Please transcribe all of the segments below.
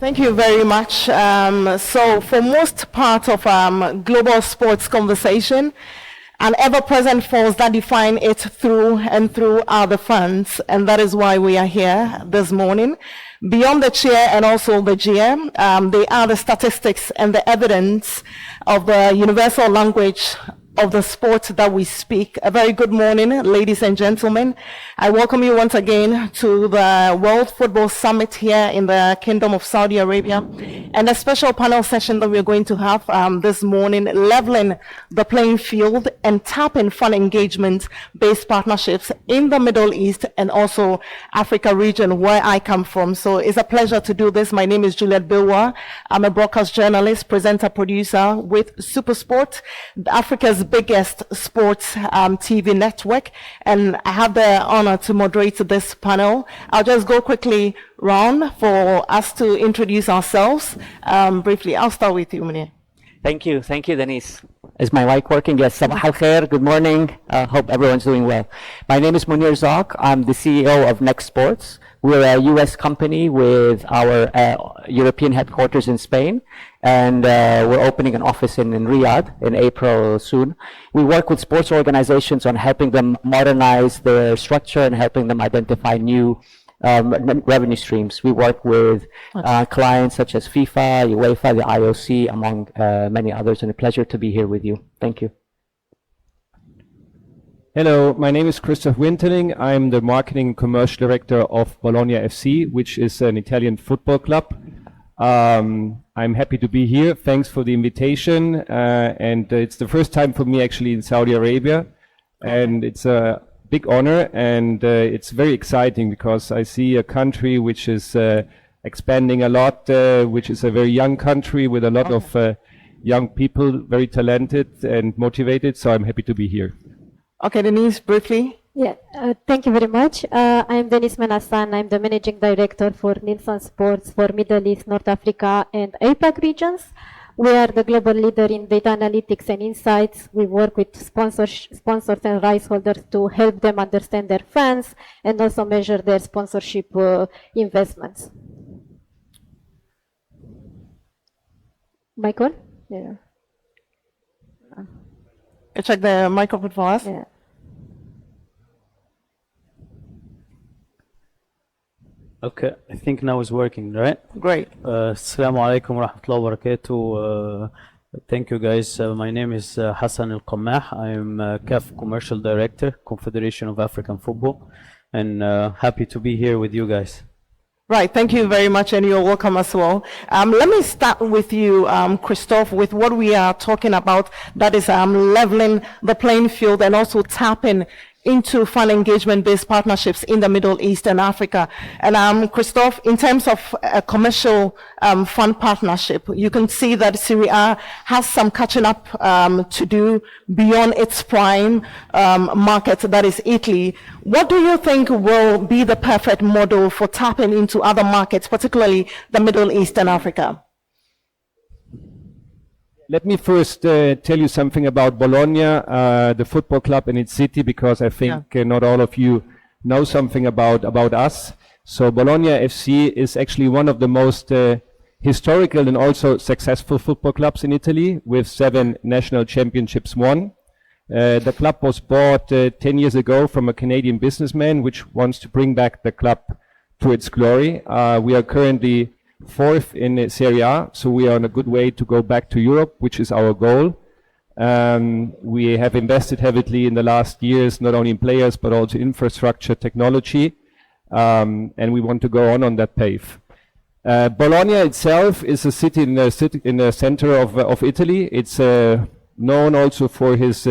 Thank you very much. So for most part of global sports conversation, an ever-present force that define it through and through are the fans, and that is why we are here this morning. Beyond the cheer and also the jeer, they are the statistics and the evidence of the universal language of the sport that we speak. A very good morning, ladies and gentlemen. I welcome you once again to the World Football Summit here in the Kingdom of Saudi Arabia, and a special panel session that we're going to have this morning, leveling the playing field and tapping fun engagement-based partnerships in the Middle East and also Africa region, where I come from. So it's a pleasure to do this. My name is Juliet. I'm a broadcast journalist, presenter, producer with SuperSport, Africa's biggest sports TV network, and I have the honor to moderate this panel. I'll just go quickly round for us to introduce ourselves briefly. I'll start with you, Mounir. Thank you, Denise. Is my mic working? Yes. Sabah al khair. Good morning. Hope everyone's doing well. My name is Mounir. I'm the CEO of Next Sports. We're a U.S. company with our European headquarters in Spain, and we're opening an office in Riyadh in April soon. We work with sports organizations on helping them modernize their structure and helping them identify new revenue streams. We work with clients such as FIFA, UEFA, the IOC, among many others, and a pleasure to be here with you. Thank you. Hello, my name is Christoph Winterling. I'm the marketing and commercial director of Bologna FC, which is an Italian football club. I'm happy to be here. Thanks for the invitation. And it's the first time for me actually in Saudi Arabia. And it's a big honor, and it's very exciting because I see a country which is expanding a lot, which is a very young country with a lot of young people, very talented and motivated. So I'm happy to be here. Okay, Denise, briefly. Yeah, thank you very much. I'm Denise Menassan. I'm the Managing Director for Nielsen Sports for Middle East, North Africa, and APAC regions. We are the global leader in data analytics and insights. We work with sponsors and rights holders to help them understand their fans and also measure their sponsorship investments. Michael? Yeah. Check the microphone for us. Yeah. Okay, I think now it's working, right? Great. Assalamu alaikum wa rahmatullahi wa barakatuh. Thank you, guys. My name is Hassan Elkasam. I'm CAF Commercial Director, Confederation of African Football, and happy to be here with you guys. Right, thank you very much, and you're welcome as well. Let me start with you, Christoph, with what we are talking about, that is leveling the playing field and also tapping into fun engagement-based partnerships in the Middle East and Africa. And Christoph, in terms of a commercial fun partnership, you can see that Serie A has some catching up to do beyond its prime market, that is Italy. What do you think will be the perfect model for tapping into other markets, particularly the Middle East and Africa? Let me first tell you something about Bologna, the football club and its city, because I think not all of you know something about us. So Bologna FC is actually one of the most historical and also successful football clubs in Italy, with 7 national championships won. The club was bought 10 years ago from a Canadian businessman, which wants to bring back the club to its glory. We are currently 4th in Serie A, so we are on a good way to go back to Europe, which is our goal. We have invested heavily in the last years, not only in players, but also infrastructure, technology, and we want to go on that path. Bologna itself is a city in the center of Italy. It's known also for his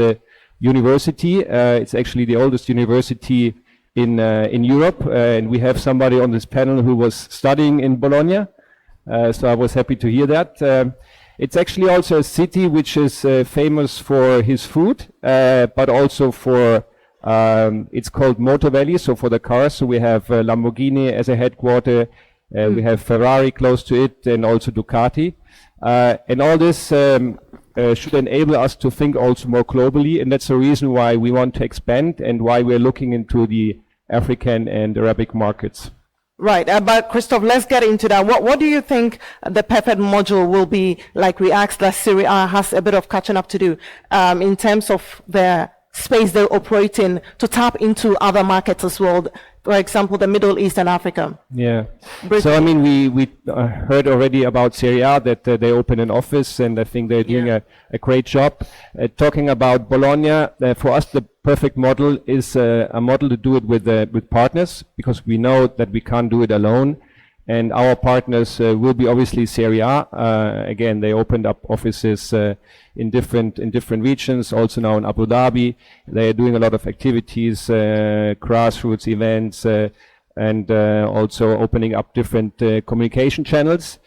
university. It's actually the oldest university in Europe, and we have somebody on this panel who was studying in Bologna. So I was happy to hear that. It's actually also a city which is famous for his food, but also for, it's called Motor Valley, so for the cars. So we have Lamborghini as a headquarter, we have Ferrari close to it, and also Ducati. And all this should enable us to think also more globally, and that's the reason why we want to expand and why we're looking into the African and Arabic markets. Right, but Christoph, let's get into that. What do you think the perfect module will be? Like we asked, that Serie A has a bit of catching up to do in terms of the space they operate in to tap into other markets as well. For example, the Middle East and Africa. Yeah. Briefly. So I mean, we heard already about Serie A that they opened an office, and I think they're doing a great job. Talking about Bologna, for us the perfect model is a model to do it with partners, because we know that we can't do it alone. And our partners will be obviously Serie A. Again, they opened up offices in different regions, also now in Abu Dhabi. They're doing a lot of activities, grassroots events, and also opening up different communication channels.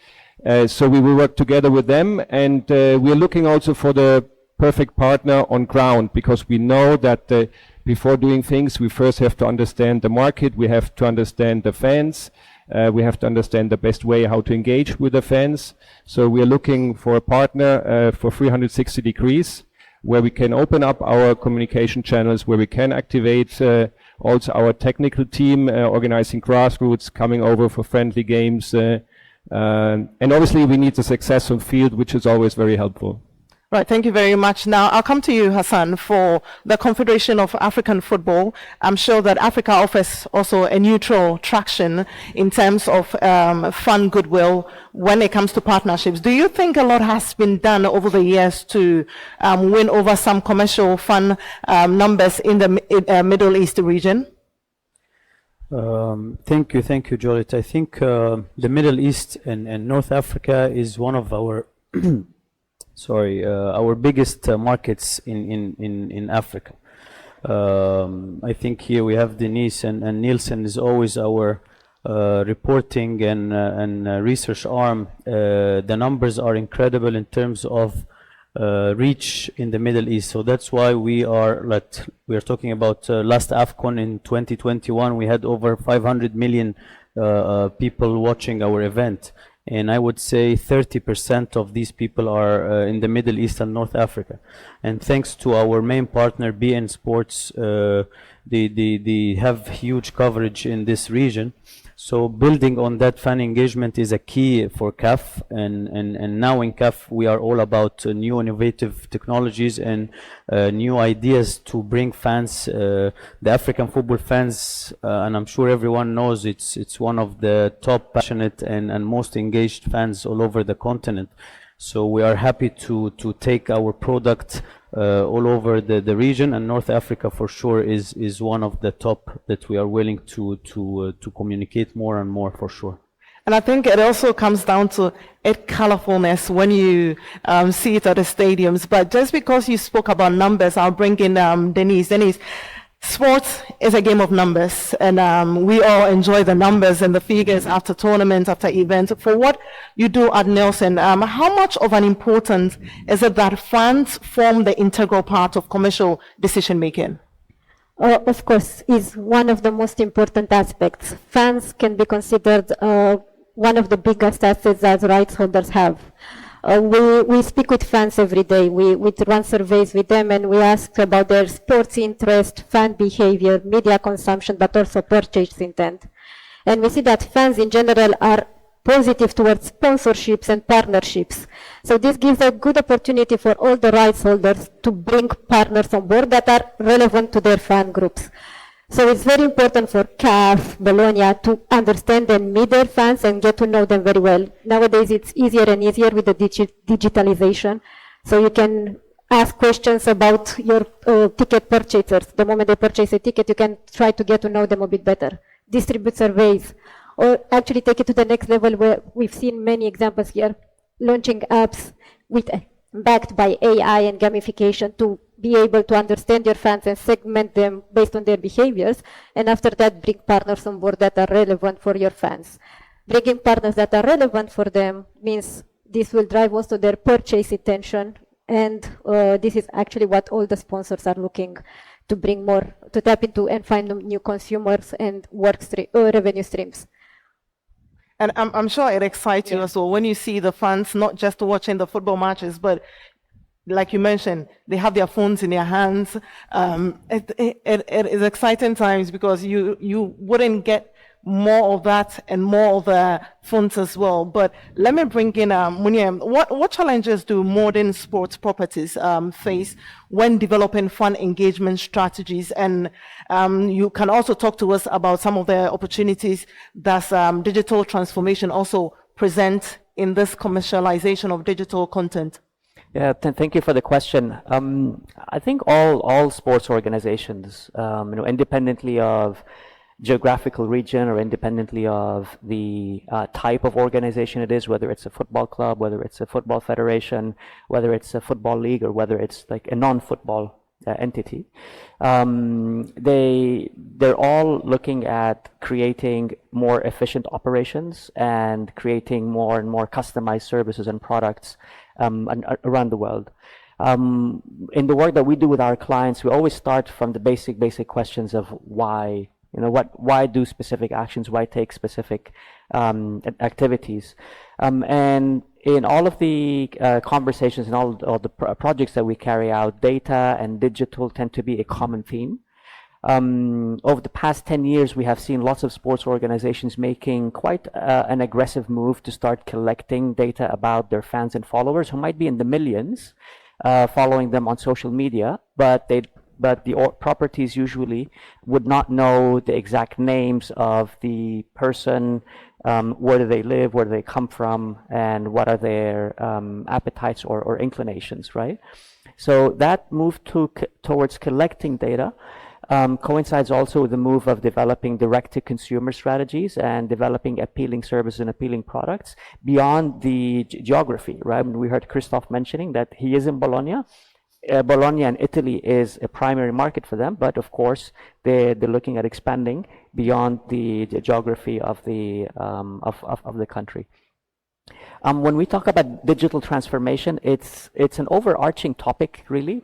So we will work together with them, and we're looking also for the perfect partner on ground, because we know that before doing things, we first have to understand the market, we have to understand the fans. We have to understand the best way how to engage with the fans. So we are looking for a partner for 360 degrees, where we can open up our communication channels, where we can activate also our technical team, organizing grassroots, coming over for friendly games. And obviously we need a successful field, which is always very helpful. Right, thank you very much. Now, I'll come to you, Hassan, for the Confederation of African Football. I'm sure that Africa offers also a neutral traction in terms of fun goodwill when it comes to partnerships. Do you think a lot has been done over the years to win over some commercial fun numbers in the Middle East region? Thank you, Juliet. I think the Middle East and North Africa is one of our our biggest markets in Africa. I think here we have Denise and Nielsen is always our reporting and research arm. The numbers are incredible in terms of reach in the Middle East. So that's why we are talking about last AFCON in 2021. We had over 500 million people watching our event. And I would say 30% of these people are in the Middle East and North Africa. And thanks to our main partner, BN Sports, they have huge coverage in this region. So building on that fan engagement is a key for CAF. And now in CAF, we are all about new innovative technologies and new ideas to bring fans, the African football fans, and I'm sure everyone knows it's one of the top passionate and most engaged fans all over the continent. So we are happy to take our product all over the region, and North Africa for sure is one of the top that we are willing to communicate more and more for sure. And I think it also comes down to its colorfulness when you see it at the stadiums. But just because you spoke about numbers, I'll bring in Denise. Denise, sports is a game of numbers, and we all enjoy the numbers and the figures after tournaments, after events. For what you do at Nielsen, how much of an importance is it that fans form the integral part of commercial decision making? Of course, is one of the most important aspects. Fans can be considered one of the biggest assets that rights holders have. We speak with fans every day. We run surveys with them, and we ask about their sports interest, fan behavior, media consumption, but also purchase intent. And we see that fans in general are positive towards sponsorships and partnerships. So this gives a good opportunity for all the rights holders to bring partners on board that are relevant to their fan groups. So it's very important for CAF, Bologna to understand and meet their fans and get to know them very well. Nowadays it's easier and easier with the digitalization. So you can ask questions about your ticket purchasers. The moment they purchase a ticket, you can try to get to know them a bit better. Distribute surveys, or actually take it to the next level where we've seen many examples here, launching apps backed by AI and gamification to be able to understand your fans and segment them based on their behaviors, and after that bring partners on board that are relevant for your fans. Bringing partners that are relevant for them means this will drive also their purchase intention, and this is actually what all the sponsors are looking to bring more, to tap into and find new consumers and revenue streams. And I'm sure it excites you as well when you see the fans not just watching the football matches, but like you mentioned, they have their phones in their hands. It is exciting times because you wouldn't get more of that and more of the funds as well. But let me bring in Mounir. What challenges do modern sports properties face when developing fan engagement strategies? And you can also talk to us about some of the opportunities that digital transformation also present in this commercialization of digital content. Yeah, thank you for the question. I think all sports organizations, independently of geographical region or independently of the type of organization it is, whether it's a football club, whether it's a football federation, whether it's a football league, or whether it's like a non-football entity, they're all looking at creating more efficient operations and creating more and more customized services and products around the world. In the work that we do with our clients, we always start from the basic questions of why. Why do specific actions? Why take specific activities? And in all of the conversations and all the projects that we carry out, data and digital tend to be a common theme. Over the past 10 years, we have seen lots of sports organizations making quite an aggressive move to start collecting data about their fans and followers, who might be in the millions, following them on social media, but the properties usually would not know the exact names of the person, where do they live, where do they come from, and what are their appetites or inclinations, right? So that move towards collecting data coincides also with the move of developing direct-to-consumer strategies and developing appealing services and appealing products beyond the geography, right? We heard Christoph mentioning that he is in Bologna. Bologna and Italy is a primary market for them, but of course they're looking at expanding beyond the geography of the country. When we talk about digital transformation, it's an overarching topic really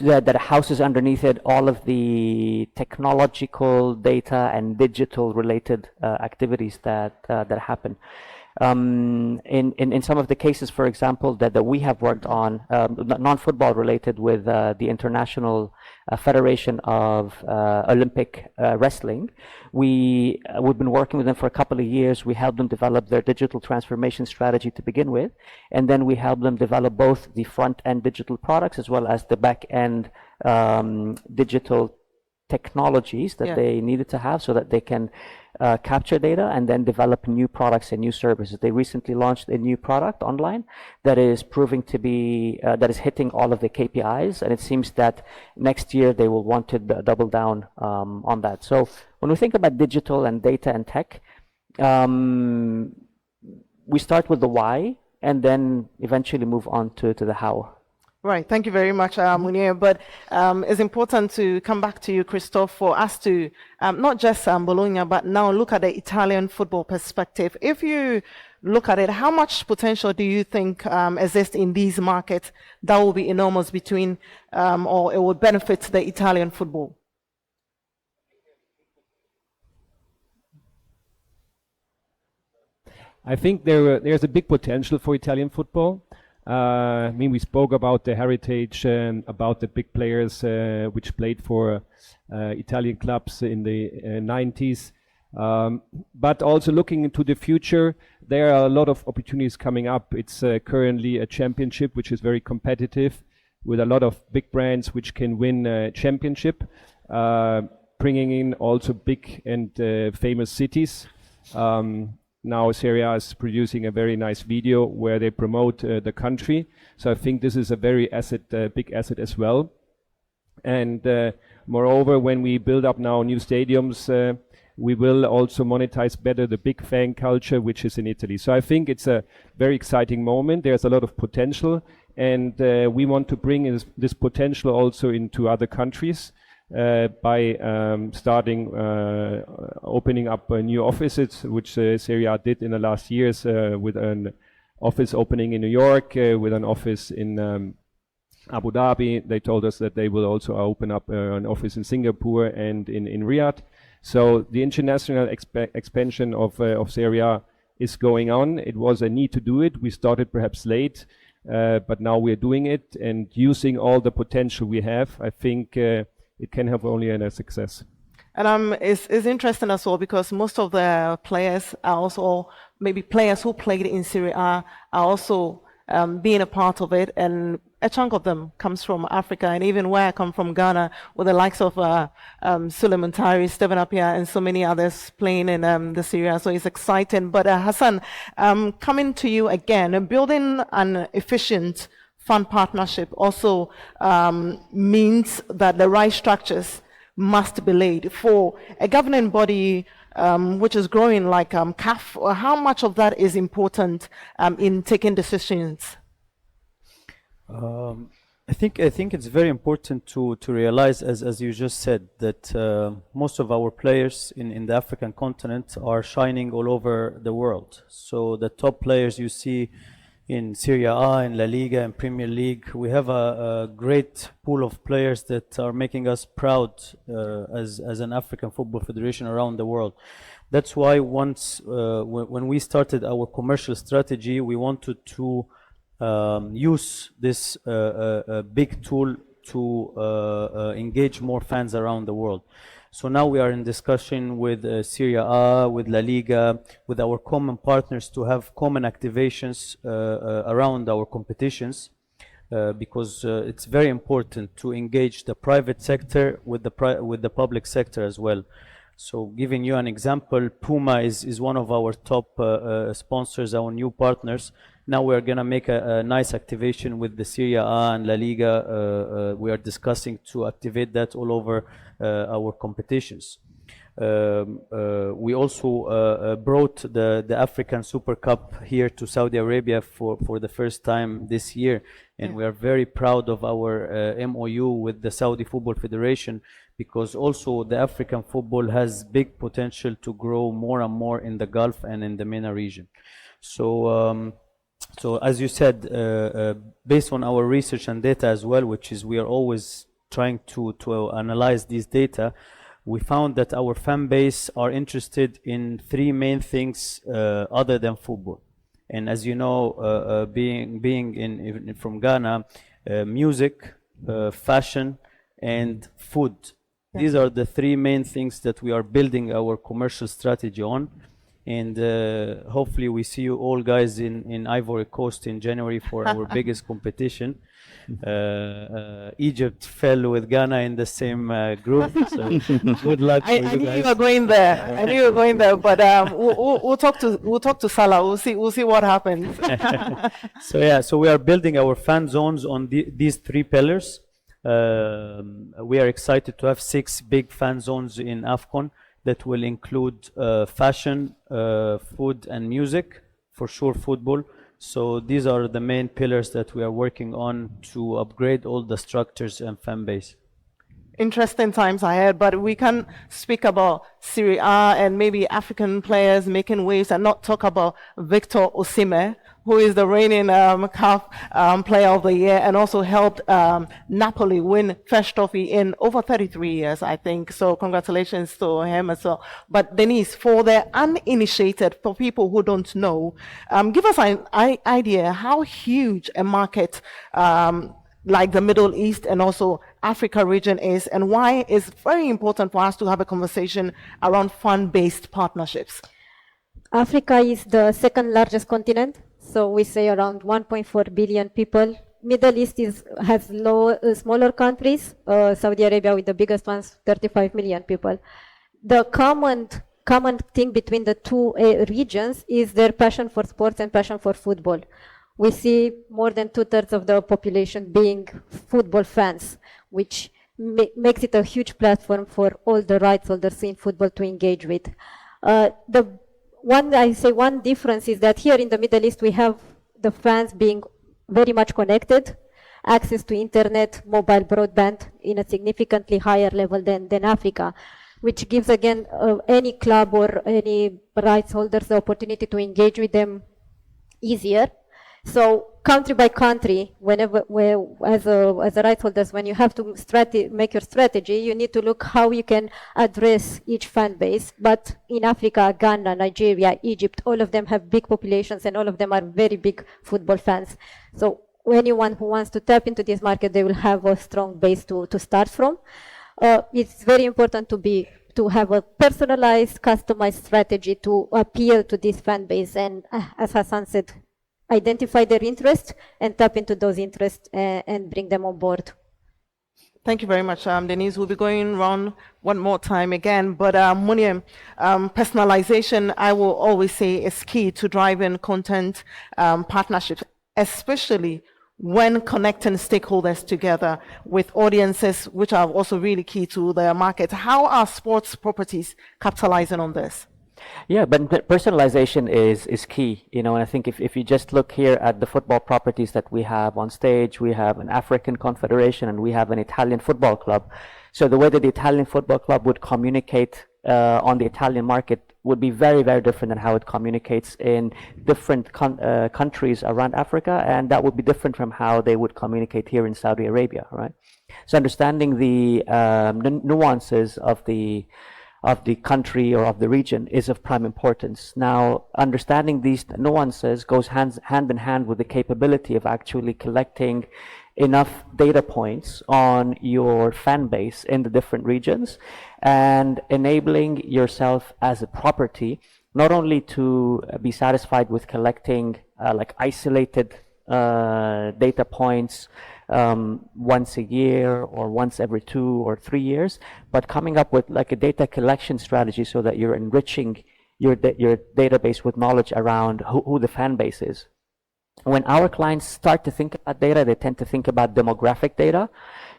that houses underneath it all of the technological data and digital related activities that happen. In some of the cases, for example, that we have worked on, non-football related with the International Federation of Olympic Wrestling, we've been working with them for a couple of years. We helped them develop their digital transformation strategy to begin with, and then we helped them develop both the front-end digital products as well as the back-end digital technologies that they needed to have so that they can capture data and then develop new products and new services. They recently launched a new product online that is proving to be, that is hitting all of the KPIs, and it seems that next year they will want to double down on that. So when we think about digital and data and tech, we start with the why and then eventually move on to the how. Right, thank you very much, Mounir. But it's important to come back to you, Christoph, for us to not just Bologna, but now look at the Italian football perspective. If you look at it, how much potential do you think exists in these markets that will be enormous between, or it would benefit the Italian football? I think there's a big potential for Italian football. I mean, we spoke about the heritage, about the big players which played for Italian clubs in the 90s. But also looking into the future, there are a lot of opportunities coming up. It's currently a championship which is very competitive with a lot of big brands which can win a championship, bringing in also big and famous cities. Now Serie A is producing a very nice video where they promote the country. So I think this is a very big asset as well. And moreover, when we build up now new stadiums, we will also monetize better the big fan culture, which is in Italy. So I think it's a very exciting moment. There's a lot of potential, and we want to bring this potential also into other countries. By starting opening up new offices, which Serie A did in the last years, with an office opening in New York, with an office in Abu Dhabi. They told us that they will also open up an office in Singapore and in Riyadh. So the international expansion of Serie A is going on. It was a need to do it. We started perhaps late, but now we're doing it and using all the potential we have. I think it can have only a success. And it's interesting as well because most of the players are also maybe players who played in Serie A are also being a part of it, and a chunk of them comes from Africa, and even where I come from, Ghana, with the likes of Suleiman Tari, Stephen Appiah, and so many others playing in the Serie A. So it's exciting. But Hassan, coming to you again, building an efficient fund partnership also means that the right structures must be laid for a governing body which is growing like CAF. How much of that is important in taking decisions? I think it's very important to realize, as you just said, that most of our players in the African continent are shining all over the world. So the top players you see in Serie A, in La Liga, and Premier League, we have a great pool of players that are making us proud as an African Football Federation around the world. That's why once when we started our commercial strategy, we wanted to use this big tool to engage more fans around the world. So now we are in discussion with Serie A, with La Liga, with our common partners to have common activations around our competitions, because it's very important to engage the private sector with the public sector as well. So giving you an example, Puma is one of our top sponsors, our new partners. Now we're going to make a nice activation with the Serie A and La Liga. We are discussing to activate that all over our competitions. We also brought the African Super Cup here to Saudi Arabia for the first time this year. And we are very proud of our MOU with the Saudi Football Federation, because also the African football has big potential to grow more and more in the Gulf and in the MENA region. So as you said, based on our research and data as well, which is we are always trying to analyze these data, we found that our fan base are interested in three main things other than football. And as you know, being from Ghana, music, fashion, and food. Yeah. These are the three main things that we are building our commercial strategy on. And hopefully we see you all guys in Ivory Coast in January for our biggest competition. Egypt fell with Ghana in the same group, so good luck for you guys. I knew you were going there. I knew you were going there, but we'll talk to Salah. We'll see what happens. So we are building our fan zones on these three pillars. We are excited to have 6 big fan zones in AFCON that will include fashion, food, and music, for sure football. So these are the main pillars that we are working on to upgrade all the structures and fan base. Interesting times ahead, but we can speak about Serie A and maybe African players making waves and not talk about Victor Osimhen, who is the reigning CAF Player of the Year and also helped Napoli win first trophy in over 33 years, I think. So congratulations to him as well. But Denise, for the uninitiated, for people who don't know, give us an idea how huge a market like the Middle East and also Africa region is, and why it's very important for us to have a conversation around fund-based partnerships. Africa is the second largest continent, so we say around 1.4 billion people. Middle East has smaller countries, Saudi Arabia with the biggest ones, 35 million people. The common thing between the two regions is their passion for sports and passion for football. We see more than 2/3 of the population being football fans, which makes it a huge platform for all the rights holders in football to engage with. One difference is that here in the Middle East we have the fans being very much connected, access to internet, mobile broadband in a significantly higher level than Africa, which gives again any club or any rights holders the opportunity to engage with them easier. So country by country, as a rights holders, when you have to make your strategy, you need to look how you can address each fan base. But in Africa, Ghana, Nigeria, Egypt, all of them have big populations and all of them are very big football fans. So anyone who wants to tap into this market, they will have a strong base to start from. It's very important to to have a personalized, customized strategy to appeal to this fan base. And as Hassan said, identify their interest and tap into those interests and bring them on board. Thank you very much, Denise. We'll be going around one more time again, but Mounir, personalization, I will always say, is key to driving content partnerships, especially when connecting stakeholders together with audiences, which are also really key to their market. How are sports properties capitalizing on this? Yeah, but personalization is key, you know, and I think if you just look here at the football properties that we have on stage, we have an African Confederation and we have an Italian football club. So the way that the Italian football club would communicate on the Italian market would be very, very different than how it communicates in different countries around Africa, and that would be different from how they would communicate here in Saudi Arabia, right? So understanding the nuances of the country or of the region is of prime importance. Now, understanding these nuances goes hand in hand with the capability of actually collecting enough data points on your fan base in the different regions and enabling yourself as a property not only to be satisfied with collecting like isolated data points once a year or once every 2 or 3 years, but coming up with like a data collection strategy so that you're enriching your database with knowledge around who the fan base is. When our clients start to think about data, they tend to think about demographic data,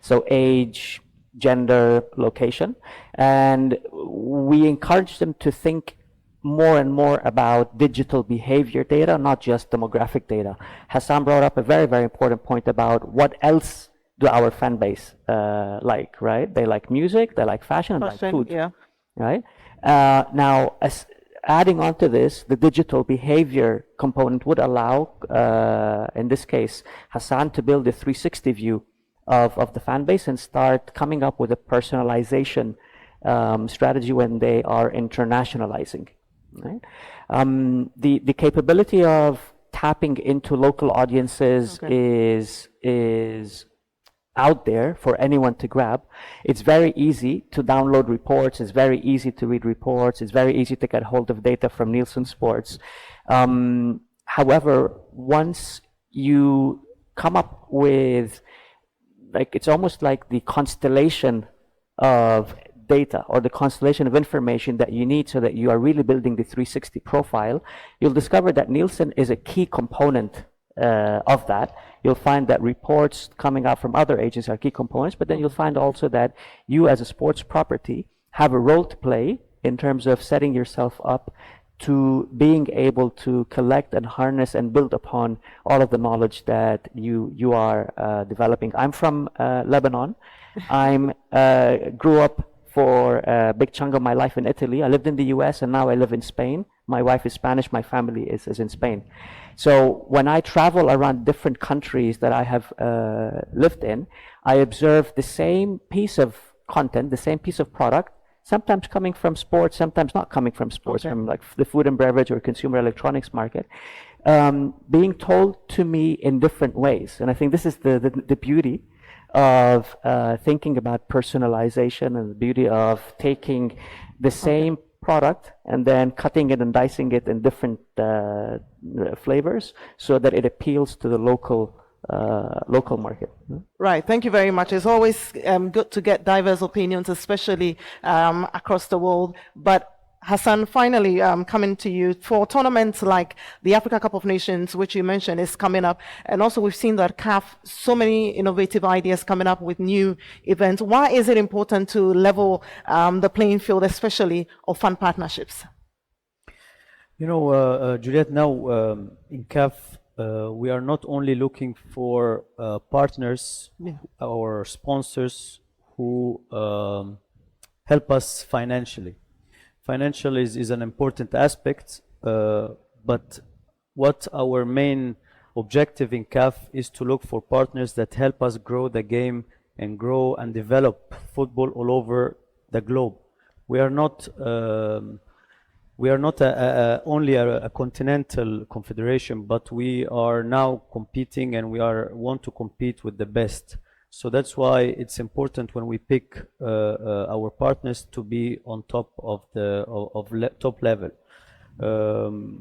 so age, gender, location, and we encourage them to think more and more about digital behavior data, not just demographic data. Hassan brought up a very, very important point about what else do our fan base like, right? They like music, they like fashion, and like food, yeah. right? Now, as adding on to this, the digital behavior component would allow, in this case, Hassan to build a 360 view of the fan base and start coming up with a personalization strategy when they are internationalizing. Right? The capability of tapping into local audiences is out there for anyone to grab. It's very easy to download reports. It's very easy to read reports. It's very easy to get hold of data from Nielsen Sports. However, once you come up with, like, it's almost like the constellation of data or the constellation of information that you need so that you are really building the 360 profile, you'll discover that Nielsen is a key component of that. You'll find that reports coming out from other agencies are key components, but then you'll find also that you as a sports property have a role to play in terms of setting yourself up to being able to collect and harness and build upon all of the knowledge that you are developing. I'm from Lebanon. I grew up for a big chunk of my life in Italy. I lived in the US and now I live in Spain. My wife is Spanish, my family is in Spain. So when I travel around different countries that I have lived in, I observe the same piece of content, the same piece of product, sometimes coming from sports, sometimes not coming from sports, from like the food and beverage or consumer electronics market, being told to me in different ways. And I think this is the beauty of thinking about personalization and the beauty of taking the same product and then cutting it and dicing it in different flavors so that it appeals to the local market. Right, thank you very much. It's always good to get diverse opinions, especially across the world. But Hassan, finally coming to you, for tournaments like the Africa Cup of Nations, which you mentioned is coming up, and also we've seen that CAF, so many innovative ideas coming up with new events. Why is it important to level the playing field, especially of fan partnerships? You know, Juliet, now in CAF, we are not only looking for partners or sponsors who help us financially. Financial is an important aspect, but what our main objective in CAF is to look for partners that help us grow the game and grow and develop football all over the globe. We are not only a continental confederation, but we are now competing and want to compete with the best. So that's why it's important when we pick our partners to be on top of the top level.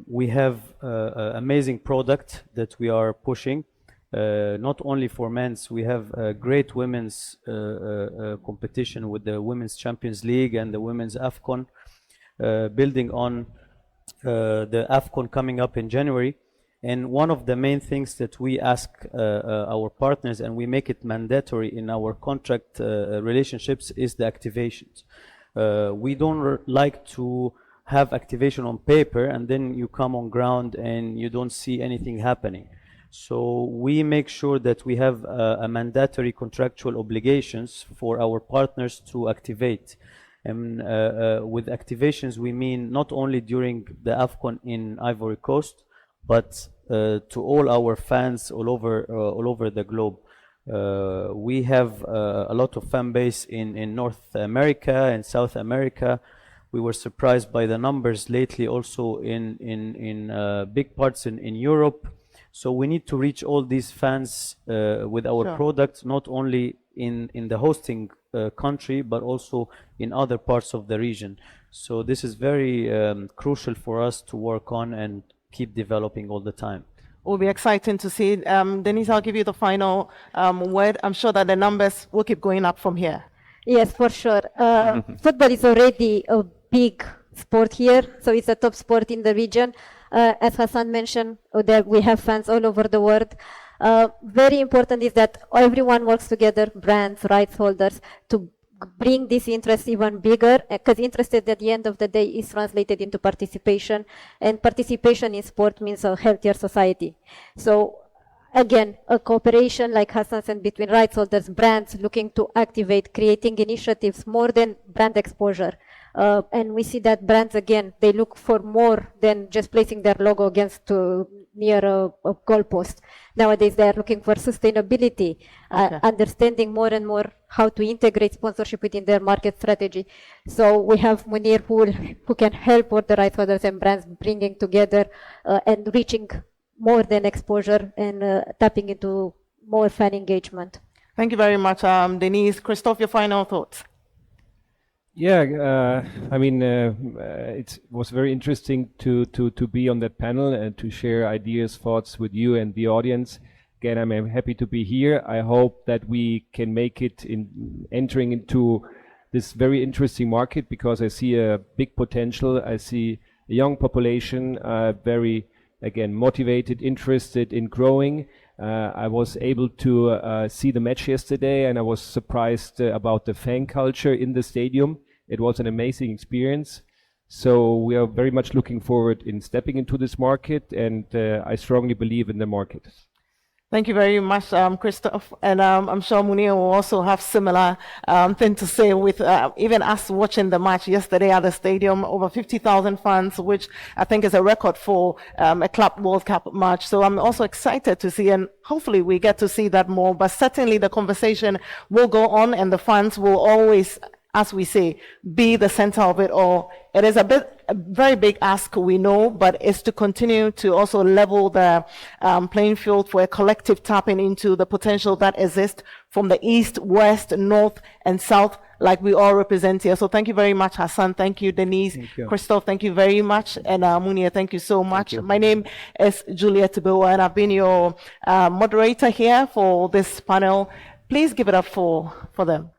We have amazing product that we are pushing. Not only for men's, we have a great women's competition with the Women's Champions League and the Women's AFCON, building on the AFCON coming up in January. And one of the main things that we ask our partners, and we make it mandatory in our contract relationships, is the activations. We don't like to have activation on paper and then you come on ground and you don't see anything happening. So we make sure that we have a mandatory contractual obligations for our partners to activate. And with activations, we mean not only during the AFCON in Ivory Coast, but to all our fans all over the globe. We have a lot of fan base in North America and South America. We were surprised by the numbers lately also in big parts in Europe. So we need to reach all these fans with our products, not only in the hosting country, but also in other parts of the region. So this is very crucial for us to work on and keep developing all the time. It will be exciting to see. Denise, I'll give you the final word. I'm sure that the numbers will keep going up from here. Yes, for sure. Football is already a big sport here, so it's a top sport in the region. As Hassan mentioned, that we have fans all over the world. Very important is that everyone works together, brands, rights holders, to bring this interest even bigger, because interest at the end of the day is translated into participation, and participation in sport means a healthier society. So again, a cooperation, like Hassan said, between rights holders, brands looking to activate, creating initiatives more than brand exposure. And we see that brands, again, they look for more than just placing their logo against near a goalpost. Nowadays, they are looking for sustainability, understanding more and more how to integrate sponsorship within their market strategy. So we have Mounir who can help all the rights holders and brands bringing together and reaching more than exposure and tapping into more fan engagement. Thank you very much, Denise. Christoph, your final thoughts? Yeah, I mean, it was very interesting to be on that panel and to share ideas, thoughts with you and the audience. Again, I'm happy to be here. I hope that we can make it in entering into this very interesting market, because I see a big potential. I see a young population, very, again, motivated, interested in growing. I was able to see the match yesterday, and I was surprised about the fan culture in the stadium. It was an amazing experience. So we are very much looking forward in stepping into this market, and I strongly believe in the market. Thank you very much, Christoph. And I'm sure Mounir will also have similar thing to say with even us watching the match yesterday at the stadium, over 50,000 fans, which I think is a record for a Club World Cup match. So I'm also excited to see, and hopefully we get to see that more. But certainly the conversation will go on, and the fans will always, as we say, be the center of it all. It is a very big ask, we know, but it's to continue to also level the playing field for a collective tapping into the potential that exists from the east, west, north, and south, like we all represent here. So thank you very much, Hassan. Thank you, Denise. Thank you. Christoph, thank you very much. And Mounir, thank you so much. you. My name is Juliet, and I've been your moderator here for this panel. Please give it up for them.